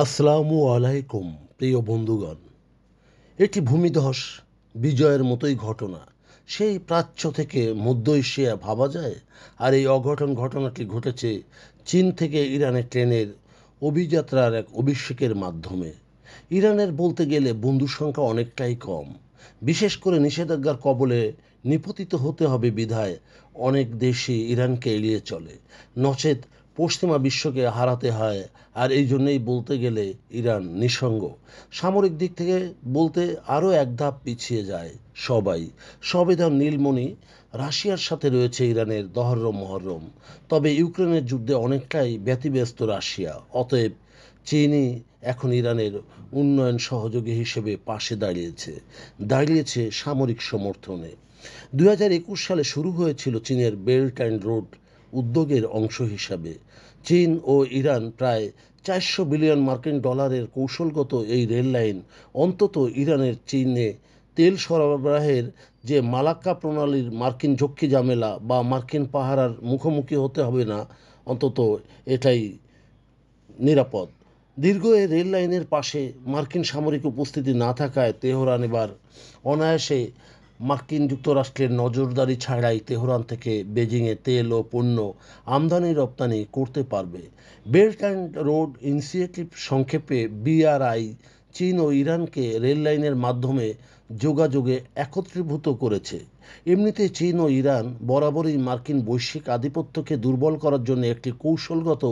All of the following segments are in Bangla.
আসসালামু আলাইকুম প্রিয় বন্ধুগণ। এটি ভূমিধস বিজয়ের মতোই ঘটনা। সেই প্রাচ্য থেকে মধ্য এশিয়া ভাবা যায়। আর এই ঘটনাটি ঘটেছে চীন থেকে ইরানে ট্রেনের অভিযাত্রার এক অভিষেকের মাধ্যমে। ইরানের বলতে গেলে বন্ধুর সংখ্যা অনেকটাই কম। বিশেষ করে নিষেধাজ্ঞার কবলে নিপতিত হতে হবে বিধায় অনেক দেশই ইরানকে এড়িয়ে চলে, নচেত পশ্চিমা বিশ্বকে হারাতে হয়। আর এই জন্যেই বলতে গেলে ইরান নিঃসঙ্গ। সামরিক দিক থেকে বলতে আরও এক ধাপ পিছিয়ে যায় সবাই। সবেধন নীলমণি। রাশিয়ার সাথে রয়েছে ইরানের দহরম মহরম। তবে ইউক্রেনের যুদ্ধে অনেকটাই ব্যতিব্যস্ত রাশিয়া। অতএব চীনই এখন ইরানের উন্নয়ন সহযোগী হিসেবে পাশে দাঁড়িয়েছে সামরিক সমর্থনে। 2021 সালে শুরু হয়েছিল চীনের বেল্ট অ্যান্ড রোড উদ্যোগের অংশ হিসাবে। চীন ও ইরান প্রায় 400 বিলিয়ন মার্কিন ডলারের কৌশলগত এই রেল লাইন অন্তত ইরানের চীনে তেল সরবরাহের যে মালাক্কা প্রণালীর মার্কিন ঝক্কি ঝামেলা বা মার্কিন পাহারার মুখোমুখি হতে হবে না, অন্তত এটাই নিরাপদ। দীর্ঘ এই রেল লাইনের পাশে মার্কিন সামরিক উপস্থিতি না থাকায় তেহরান এবার অনায়াসে মার্কিন যুক্তরাষ্ট্রের নজরদারি ছাড়াই তেহরান থেকে বেজিংয়ে তেল ও পণ্য আমদানি রপ্তানি করতে পারবে। বেল্ট অ্যান্ড রোড ইনিশিয়েটিভ, সংক্ষেপে বিআরআই, চীন ও ইরানকে রেল লাইনের মাধ্যমে যোগাযোগে একত্রীভূত করেছে। এমনিতে চীন ও ইরান বরাবরই মার্কিন বৈশ্বিক আধিপত্যকে দুর্বল করার জন্য একটি কৌশলগত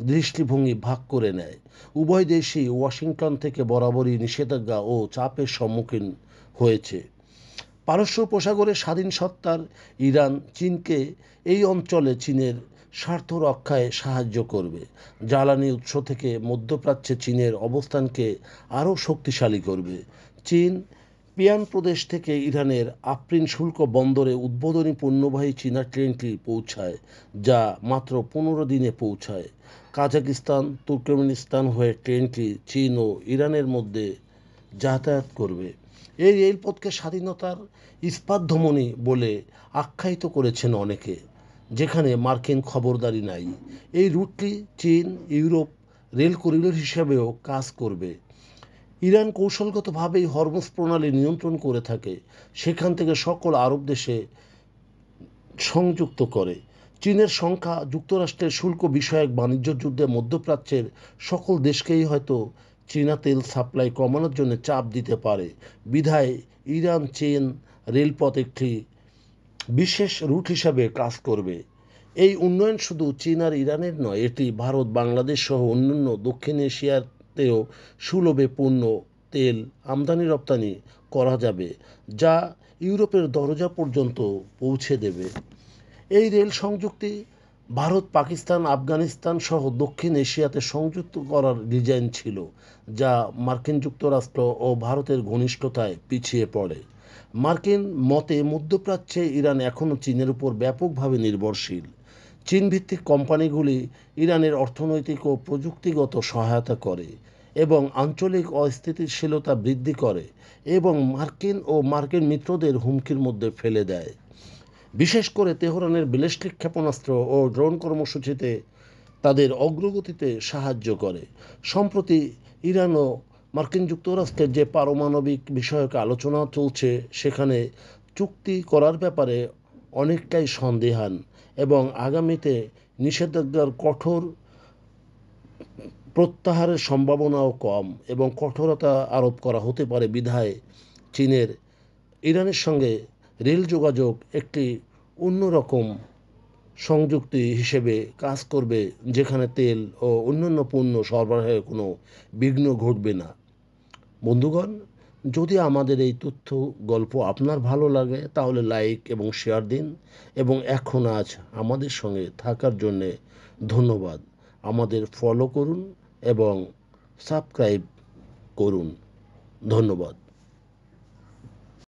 দৃষ্টিভঙ্গি ভাগ করে নেয়। উভয় দেশই ওয়াশিংটন থেকে বরাবরই নিষেধাজ্ঞা ও চাপের সম্মুখীন হয়েছে। পারস্য উপসাগরে স্বাধীন সত্তার ইরান চীনকে এই অঞ্চলে চীনের স্বার্থ রক্ষায় সাহায্য করবে। জ্বালানি উৎস থেকে মধ্যপ্রাচ্যে চীনের অবস্থানকে আরও শক্তিশালী করবে। চীন পিয়ান প্রদেশ থেকে ইরানের আফরিন শুল্ক বন্দরে উদ্বোধনী পণ্যবাহী চীনা ট্রেনটি পৌঁছায়, যা মাত্র 15 দিনে পৌঁছায়। কাজাকিস্তান তুর্কমেনিস্তান হয়ে ট্রেনটি চীন ও ইরানের মধ্যে যাতায়াত করবে। এই রেলপথকে স্বাধীনতার ইস্পাতধমনী বলে আখ্যায়িত করেছেন অনেকে, যেখানে মার্কিন খবরদারি নাই। এই রুটটি চীন ইউরোপ রেল করিডোর হিসাবেও কাজ করবে। ইরান কৌশলগতভাবেই হরমুজ প্রণালী নিয়ন্ত্রণ করে থাকে, সেখান থেকে সকল আরব দেশে সংযুক্ত করে। চীনের সংখ্যা যুক্তরাষ্ট্রের শুল্ক বিষয়ক বাণিজ্য যুদ্ধে মধ্যপ্রাচ্যের সকল দেশকেই হয়তো চীনা তেল সাপ্লাই কমানোর জন্য চাপ দিতে পারে। বিধায় ইরান চীন রেলপথ একটি বিশেষ রুট হিসাবে কাজ করবে। এই উন্নয়ন শুধু চীন আর ইরানের নয়, এটি ভারত, বাংলাদেশ সহ অন্যান্য দক্ষিণ এশিয়াতেও সুলভে পণ্য তেল আমদানি রপ্তানি করা যাবে, যা ইউরোপের দরজা পর্যন্ত পৌঁছে দেবে। এই রেল সংযুক্তি ভারত, পাকিস্তান, আফগানিস্তান সহ দক্ষিণ এশিয়াতে সংযুক্ত করার ডিজাইন ছিল, যা মার্কিন যুক্তরাষ্ট্র ও ভারতের ঘনিষ্ঠতায় পিছিয়ে পড়ে। মার্কিন মতে মধ্যপ্রাচ্যে ইরান এখনও চীনের উপর ব্যাপকভাবে নির্ভরশীল। চীনভিত্তিক কোম্পানিগুলি ইরানের অর্থনৈতিক ও প্রযুক্তিগত সহায়তা করে এবং আঞ্চলিক অস্থিতিশীলতা বৃদ্ধি করে এবং মার্কিন মিত্রদের হুমকির মধ্যে ফেলে দেয়। বিশেষ করে তেহরানের ব্যালিস্টিক ক্ষেপণাস্ত্র ও ড্রোন কর্মসূচিতে তাদের অগ্রগতিতে সাহায্য করে। সম্প্রতি ইরান ও মার্কিন যুক্তরাষ্ট্রের যে পারমাণবিক বিষয়ক আলোচনা চলছে, সেখানে চুক্তি করার ব্যাপারে অনেকটাই সন্দিহান এবং আগামীতে নিষেধাজ্ঞার কঠোর প্রত্যাহারের সম্ভাবনাও কম এবং কঠোরতা আরোপ করা হতে পারে। বিধায় চীনের ইরানের সঙ্গে রেল যোগাযোগ একটি অন্যরকম সংযুক্তি হিসেবে কাজ করবে, যেখানে তেল ও অন্যান্য পণ্য সরবরাহে কোনো বিঘ্ন ঘটবে না। বন্ধুগণ, যদি আমাদের এই তথ্য গল্প আপনার ভালো লাগে তাহলে লাইক এবং শেয়ার দিন এবং আজ আমাদের সঙ্গে থাকার জন্যে ধন্যবাদ। আমাদের ফলো করুন এবং সাবস্ক্রাইব করুন। ধন্যবাদ।